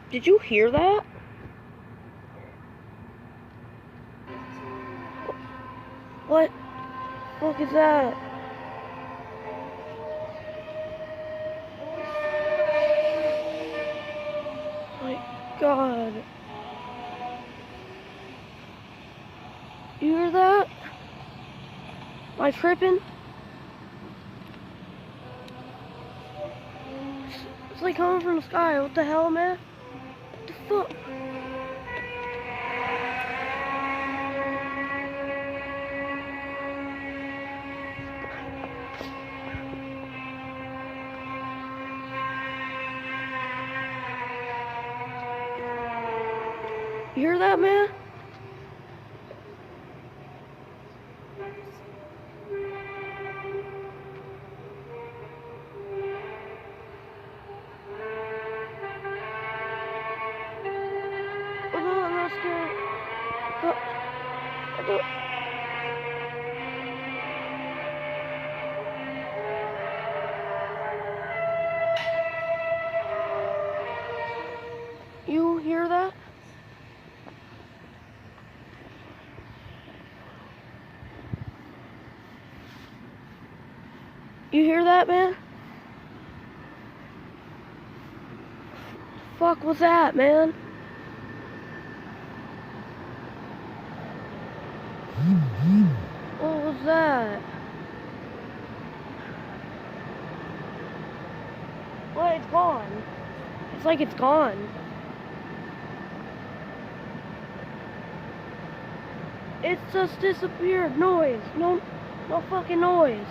Did you hear that? What the fuck is that? My God. You hear that? Am I tripping? It's like coming from the sky. What the hell, man? What the fuck? You hear that, man? Oh, no, I'm not scared. Oh, you hear that? You hear that, man? Fuck was that, man? What was that? What? It's gone. It's like it's gone. It's just disappeared. Noise. No fucking noise.